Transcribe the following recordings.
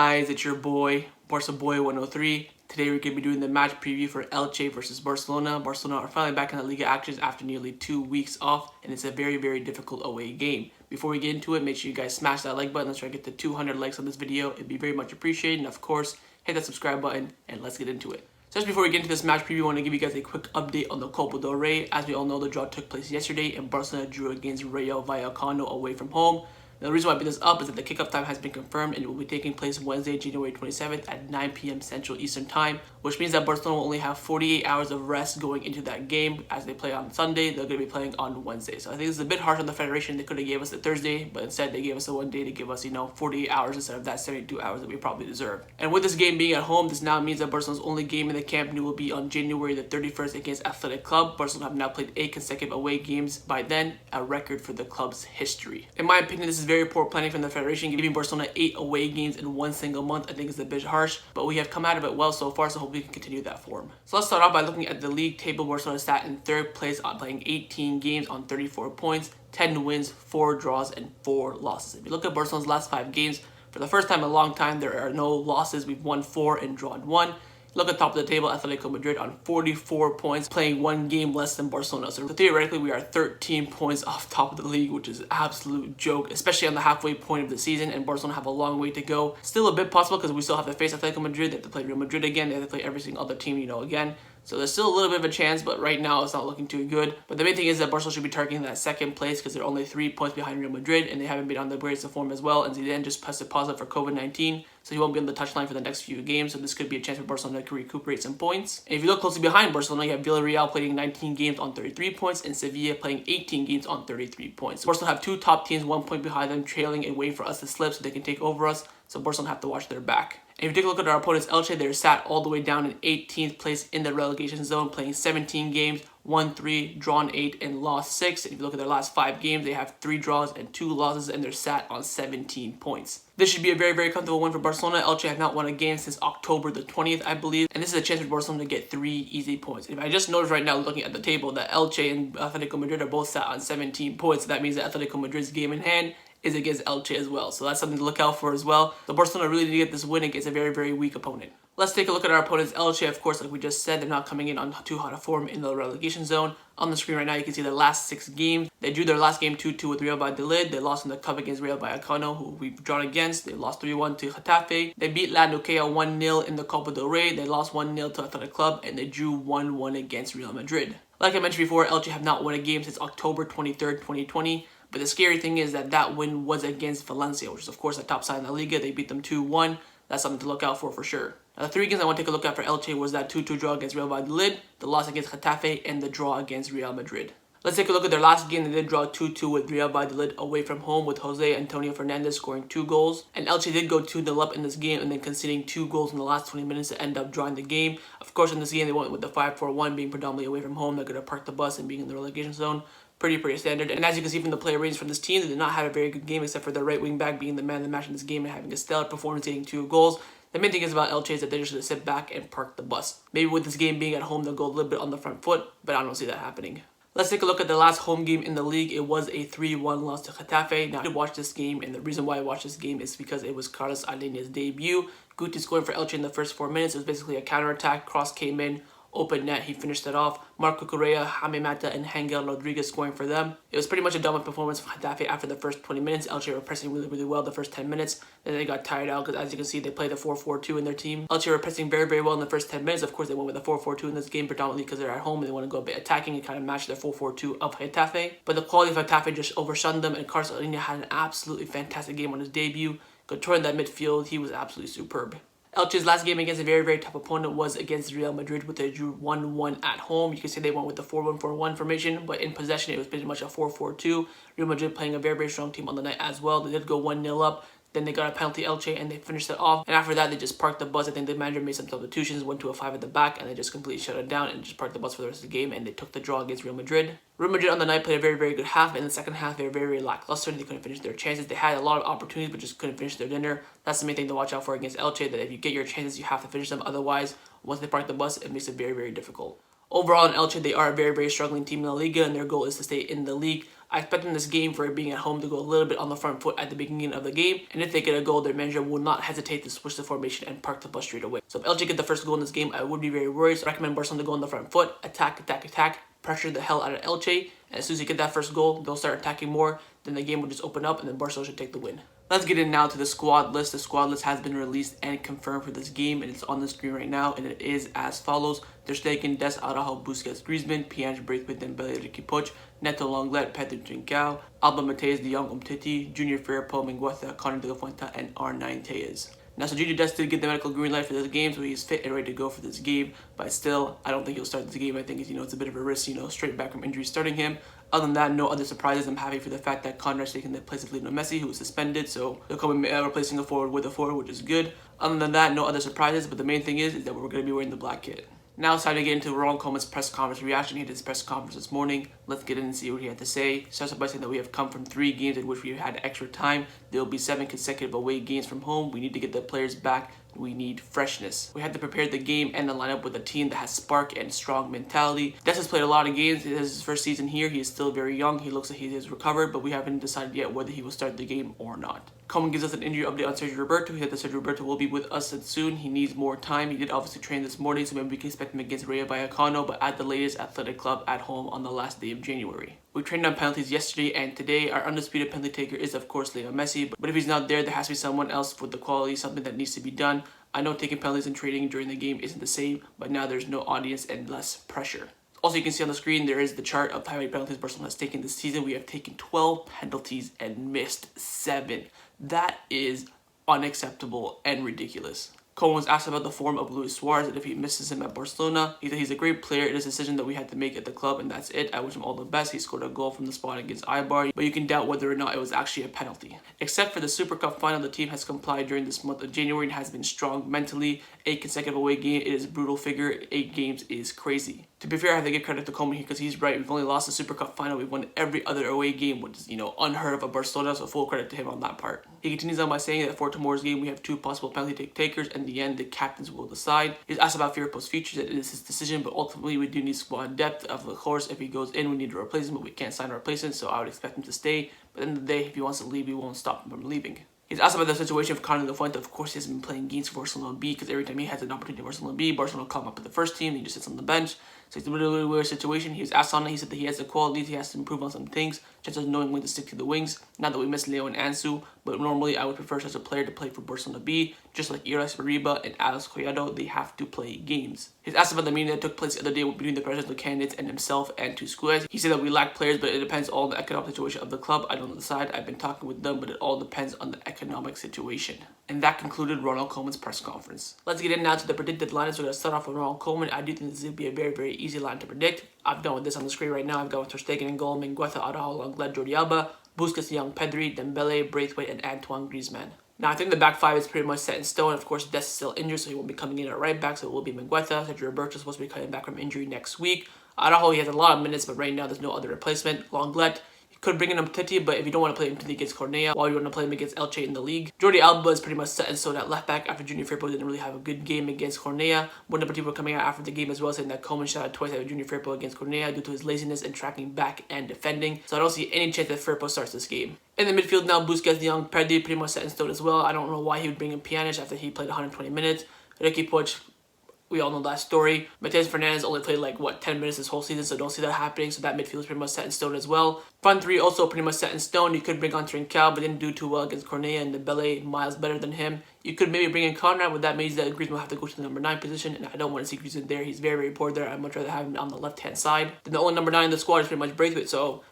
guys, it's your boy, Barca Boy 103. Today we're going to be doing the match preview for Elche versus Barcelona. Barcelona are finally back in the Liga actions after nearly 2 weeks off, and it's a very, very difficult away game. Before we get into it, make sure you guys smash that like button. Let's try to get to 200 likes on this video. It'd be very much appreciated, and of course, hit that subscribe button, and let's get into it. Just before we get into this match preview, I want to give you guys a quick update on the Copa del Rey. As we all know, the draw took place yesterday, and Barcelona drew against Rayo Vallecano away from home. Now, the reason why I put this up is that the kickoff time has been confirmed and it will be taking place Wednesday, January 27th at 9 p.m. Central Eastern Time, which means that Barcelona will only have 48 hours of rest going into that game. As they play on Sunday, they're going to be playing on Wednesday. So I think this is a bit harsh on the Federation. They could have gave us a Thursday, but instead they gave us a 1 day to give us, 48 hours instead of that 72 hours that we probably deserve. And with this game being at home, this now means that Barcelona's only game in the Camp Nou will be on January the 31st against Athletic Club. Barcelona have now played 8 consecutive away games by then, a record for the club's history. In my opinion, this is very poor planning from the Federation. Giving Barcelona 8 away games in one single month I think is a bit harsh, but we have come out of it well so far, so hopefully we can continue that form. So let's start off by looking at the league table. Barcelona sat in 3rd place on playing 18 games on 34 points, 10 wins, 4 draws, and 4 losses. If you look at Barcelona's last 5 games, for the first time in a long time, there are no losses. We've won 4 and drawn 1. Look at top of the table, Atletico Madrid on 44 points, playing 1 game less than Barcelona. So theoretically, we are 13 points off top of the league, which is an absolute joke, especially on the halfway point of the season, and Barcelona have a long way to go. Still a bit possible because we still have to face Atletico Madrid. They have to play Real Madrid again. They have to play every single other team, again. So there's still a little bit of a chance, but right now it's not looking too good. But the main thing is that Barcelona should be targeting that 2nd place because they're only 3 points behind Real Madrid, and they haven't been on the greatest of form as well. And Zidane just tested positive for COVID-19, so he won't be on the touchline for the next few games. So this could be a chance for Barcelona to recuperate some points. And if you look closely behind Barcelona, you have Villarreal playing 19 games on 33 points, and Sevilla playing 18 games on 33 points. So Barcelona have 2 top teams, 1 point behind them, trailing and waiting for us to slip so they can take over us. So Barcelona have to watch their back. And if you take a look at our opponents, Elche, they're sat all the way down in 18th place in the relegation zone, playing 17 games, won 3, drawn 8, and lost 6. And if you look at their last 5 games, they have 3 draws and 2 losses, and they're sat on 17 points. This should be a very, very comfortable win for Barcelona. Elche have not won a game since October the 20th, I believe. And this is a chance for Barcelona to get 3 easy points. And if I just noticed right now, looking at the table, that Elche and Atletico Madrid are both sat on 17 points. So that means that Atletico Madrid's game in hand is against Elche as well. So that's something to look out for as well. So Barcelona really need to get this win against a very, very weak opponent. Let's take a look at our opponents. Elche, of course, like we just said, they're not coming in on too hot a form in the relegation zone. On the screen right now, you can see the last 6 games. They drew their last game 2-2 with Real Valladolid. They lost in the Cup against Real Vallecano, who we've drawn against. They lost 3-1 to Getafe. They beat La Nuquea 1-0 in the Copa del Rey. They lost 1-0 to Athletic Club, and they drew 1-1 against Real Madrid. Like I mentioned before, Elche have not won a game since October 23rd, 2020. But the scary thing is that that win was against Valencia, which is, of course, the top side in the Liga. They beat them 2-1. That's something to look out for sure. Now, the 3 games I want to take a look at for Elche was that 2-2 draw against Real Valladolid, the loss against Getafe, and the draw against Real Madrid. Let's take a look at their last game. They did draw 2-2 with Real Valladolid away from home, with Jose Antonio Fernandez scoring 2 goals. And Elche did go 2-0 up in this game and then conceding 2 goals in the last 20 minutes to end up drawing the game. Of course, in this game, they went with the 5-4-1, being predominantly away from home. They're going to park the bus and being in the relegation zone. Pretty standard. And as you can see from the player ratings from this team, they did not have a very good game except for their right wing back being the man of the match in this game and having a stellar performance, hitting 2 goals. The main thing is about Elche is that they're just going to sit back and park the bus. Maybe with this game being at home, they'll go a little bit on the front foot, but I don't see that happening. Let's take a look at the last home game in the league. It was a 3-1 loss to Getafe. Now, I did watch this game, and the reason why I watched this game is because it was Carlos Alena's debut. Guti scoring for Elche in the first 4 minutes. It was basically a counterattack. Cross came in. Open net, he finished it off. Marco Correa, Jaime Mata, and Angel Rodriguez scoring for them. It was pretty much a dominant performance from Getafe after the first 20 minutes. Elche were pressing really well the first 10 minutes. Then they got tired out because, as you can see, they played a 4-4-2 in their team. Elche were pressing very well in the first 10 minutes. Of course, they went with a 4-4-2 in this game, predominantly because they're at home and they want to go a bit attacking and kind of match their 4-4-2 of Getafe. But the quality of Getafe just overshone them, and Carlos Alena had an absolutely fantastic game on his debut. Controlling that midfield, he was absolutely superb. Elche's last game against a very tough opponent was against Real Madrid, with a drew 1-1 at home. You can say they went with the 4-1-4-1 formation, but in possession it was pretty much a 4-4-2. Real Madrid playing a very strong team on the night as well. They did go 1-0 up. Then they got a penalty Elche and they finished it off. And after that, they just parked the bus. I think the manager made some substitutions, went to a 5 at the back, and they just completely shut it down and just parked the bus for the rest of the game. And they took the draw against Real Madrid. Real Madrid on the night played a very good half. In the second half, they were very lackluster. They couldn't finish their chances. They had a lot of opportunities, but just couldn't finish their dinner. That's the main thing to watch out for against Elche, that if you get your chances, you have to finish them. Otherwise, once they park the bus, it makes it very difficult. Overall, in Elche, they are a very struggling team in La Liga, and their goal is to stay in the league. I expect in this game, for it being at home, to go a little bit on the front foot at the beginning of the game, and if they get a goal, their manager will not hesitate to switch the formation and park the bus straight away. So if Elche get the first goal in this game, I would be very worried. So I recommend Barcelona to go on the front foot, attack, pressure the hell out of Elche, and as soon as you get that first goal, they'll start attacking more, then the game will just open up, and then Barcelona should take the win. Let's get in now to the squad list. The squad list has been released and confirmed for this game, and it's on the screen right now, and it is as follows. Ter Stegen, Dest, Araujo, Busquets, Griezmann, Piange, Braithwaite, Dembele, Riqui Puig, Neto, Lenglet, Pedri, Trincao, Alba, Mateus, De Jong, Umtiti, Junior, Firpo, Mingueza, Konrad, De La Fuente, and R9 Tejas. Now, so Junior Dest did get the medical green light for this game, so he's fit and ready to go for this game. But still, I don't think he'll start this game. I think it's a bit of a risk, straight back from injury starting him. Other than that, no other surprises. I'm happy for the fact that Konrad's taking the place of Lionel Messi, who was suspended. So they'll come replacing a forward with a forward, which is good. Other than that, no other surprises. But the main thing is that we're going to be wearing the black kit. Now it's time to get into Ronald Koeman's press conference reaction. He did his press conference this morning. Let's get in and see what he had to say. Starts by saying that we have come from 3 games in which we had extra time. There will be 7 consecutive away games from home. We need to get the players back. We need freshness. We had to prepare the game and the lineup with a team that has spark and strong mentality. Dest has played a lot of games. This is his first season here. He is still very young. He looks like he has recovered, but we haven't decided yet whether he will start the game or not. Koeman gives us an injury update on Sergi Roberto. He said that Sergi Roberto will be with us soon. He needs more time. He did obviously train this morning, so maybe we can expect him against Rayo Vallecano, but at the latest, Athletic Club at home on the last day of January. We trained on penalties yesterday and today. Our undisputed penalty taker is, of course, Lionel Messi, but if he's not there, there has to be someone else with the quality, something that needs to be done. I know taking penalties and trading during the game isn't the same, but now there's no audience and less pressure. Also, you can see on the screen, there is the chart of how many penalties Barcelona has taken this season. We have taken 12 penalties and missed 7. That is unacceptable and ridiculous. Koeman was asked about the form of Luis Suarez and if he misses him at Barcelona. He said he's a great player. It is a decision that we had to make at the club, and that's it. I wish him all the best. He scored a goal from the spot against Eibar, but you can doubt whether or not it was actually a penalty. Except for the Super Cup final, the team has complied during this month of January and has been strong mentally. 8 consecutive away games, it is a brutal figure. 8 games is crazy. To be fair, I have to give credit to Koeman here because he's right. We've only lost the Super Cup final. We've won every other away game, which is, unheard of at Barcelona, so full credit to him on that part. He continues on by saying that for tomorrow's game, we have 2 possible penalty takers, and in the end, the captains will decide. He's asked about Firpo's future, that it is his decision, but ultimately, we do need squad depth. Of course, if he goes in, we need to replace him, but we can't sign a replacement, so I would expect him to stay. But at the end of the day, if he wants to leave, we won't stop him from leaving. He's asked about the situation of Konrad, De La Fuente. Of course, he hasn't been playing games for Barcelona B because every time he has an opportunity for Barcelona B, Barcelona will come up with the first team, and he just sits on the bench. So it's a really weird situation. He was asked on it. He said that he has the qualities. He has to improve on some things, such as knowing when to stick to the wings. Not that we miss Leo and Ansu, but normally I would prefer such a player to play for Barcelona B. Just like Iras Riba and Alex Collado, they have to play games. He's asked about the meeting that took place the other day between the presidential candidates and himself and 2 Suarez. He said that we lack players, but it depends all on the economic situation of the club. I don't decide. I've been talking with them, but it all depends on the economic situation. And that concluded Ronald Koeman's press conference. Let's get in now to the predicted lineup. So we're going to start off with Ronald Koeman. I do think this is going to be a very, very easy line to predict. I've gone with this on the screen right now. I've gone with Ter Stegen in goal, Mingueza, Araujo, Lenglet, Jordi Alba, Busquets, Young, Pedri, Dembele, Braithwaite, and Antoine Griezmann. Now, I think the back 5 is pretty much set in stone. Of course, Dest is still injured, so he won't be coming in at right back, so it will be Mingueza. Sergi Roberto is supposed to be coming back from injury next week. Araujo, he has a lot of minutes, but right now there's no other replacement. Lenglet, could bring in Umtiti, but if you don't want to play Umtiti against Cornea, while you want to play him against Elche in the league. Jordi Alba is pretty much set in stone at left back after Junior Firpo didn't really have a good game against Cornea. One of the people coming out after the game as well saying that Koeman shot out twice at Junior Firpo against Cornea due to his laziness in tracking back and defending. So I don't see any chance that Firpo starts this game. In the midfield now, Busquets, Young, Pedri pretty much set in stone as well. I don't know why he would bring in Piange after he played 120 minutes. Riqui Puig, we all know that story. Mateus Fernandes only played 10 minutes this whole season, so don't see that happening. So that midfield is pretty much set in stone as well. Front 3 also pretty much set in stone. You could bring on Trincao, but didn't do too well against Cornea, and Dembele miles better than him. You could maybe bring in Konrad, but that means that Griezmann will have to go to the number 9 position, and I don't want to see Griezmann there. He's very, very poor there. I'd much rather have him on the left-hand side. Then the only number 9 in the squad is pretty much Braithwaite, so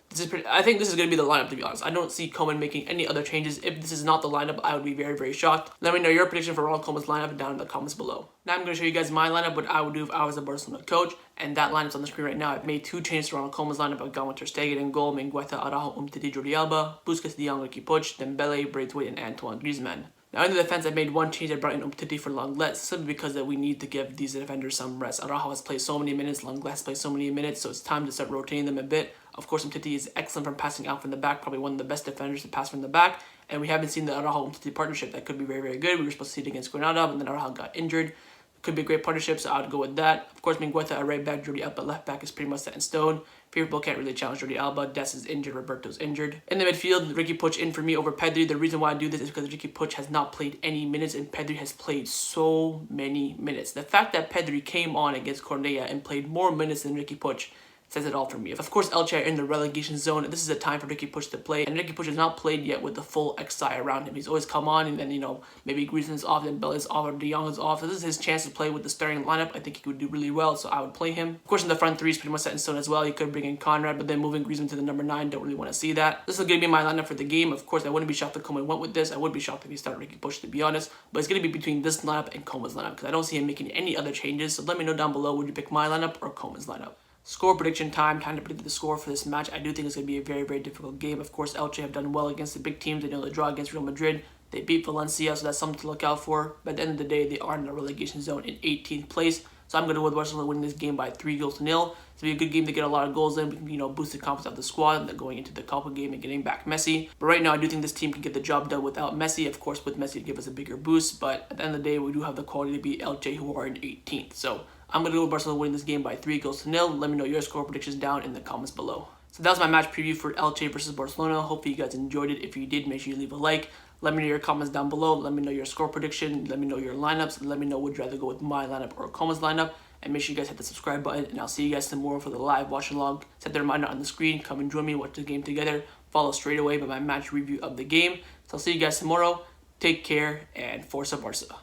I think this is going to be the lineup, to be honest. I don't see Koeman making any other changes. If this is not the lineup, I would be very, very shocked. Let me know your prediction for Ronald Koeman's lineup down in the comments below. Now I'm going to show you guys my lineup, what I would do if I was a Barcelona coach, and that lineup's on the screen right now. I've made 2 changes to Ronald Koeman's lineup. I've gone with Ter Stegen in goal, Mingueza, Araujo, Umtiti, Jordi Alba, Busquets, De Jong, Riqui Puig, Dembele, Braithwaite, and Antoine Griezmann. Now in the defense, I made 1 change. I brought in Umtiti for Lenglet, simply because that we need to give these defenders some rest. Araujo has played so many minutes, Lenglet has played so many minutes, so it's time to start rotating them a bit. Of course, Umtiti is excellent from passing out from the back, probably one of the best defenders to pass from the back, and we haven't seen the Araujo-Umtiti partnership. That could be very, very good. We were supposed to see it against Granada, but then Araujo got injured. Could be a great partnership, so I would go with that. Of course, Mingueza at right back, Jordi Alba at left back is pretty much set in stone. People can't really challenge Jordi Alba. Dest is injured, Roberto's injured. In the midfield, Ricky Puig in for me over Pedri. The reason why I do this is because Ricky Puig has not played any minutes and Pedri has played so many minutes. The fact that Pedri came on against Cornellà and played more minutes than Ricky Puig says it all for me. Of course, Elche are in the relegation zone. This is a time for Ricky Puig to play, and Ricky Puig has not played yet with the full XI around him. He's always come on, and then, you know, maybe Griezmann's off, then Bell is off, or De Jong is off. So this is his chance to play with the starting lineup. I think he would do really well, so I would play him. Of course, in the front three is pretty much set in stone as well. You could bring in Konrad, but then moving Griezmann to the number 9, don't really want to see that. This is going to be my lineup for the game. Of course, I wouldn't be shocked if Koeman went with this. I would be shocked if he started Ricky Puig, to be honest. But it's going to be between this lineup and Koeman's lineup, because I don't see him making any other changes. So let me know down below, would you pick my lineup or Koeman's lineup? Score prediction time. Time to predict the score for this match. I do think it's going to be a very, very difficult game. Of course, Elche have done well against the big teams. They know the draw against Real Madrid. They beat Valencia, so that's something to look out for. But at the end of the day, they are in the relegation zone in 18th place. So I'm going to go with Barcelona winning this game by 3-0. It's going to be a good game to get a lot of goals in. We can, you know, boost the confidence of the squad and then going into the Copa game and getting back Messi. But right now, I do think this team can get the job done without Messi. Of course, with Messi to give us a bigger boost. But at the end of the day, we do have the quality to beat Elche, who are in 18th. So I'm going to go with Barcelona winning this game by 3-0. Let me know your score predictions down in the comments below. So that was my match preview for Elche versus Barcelona. Hopefully you guys enjoyed it. If you did, make sure you leave a like. Let me know your comments down below. Let me know your score prediction. Let me know your lineups. Let me know would you rather go with my lineup or Koeman's lineup. And make sure you guys hit the subscribe button. And I'll see you guys tomorrow for the live watch along. Set the reminder on the screen. Come and join me. Watch the game together. Follow straight away by my match review of the game. So I'll see you guys tomorrow. Take care and Forza Barca.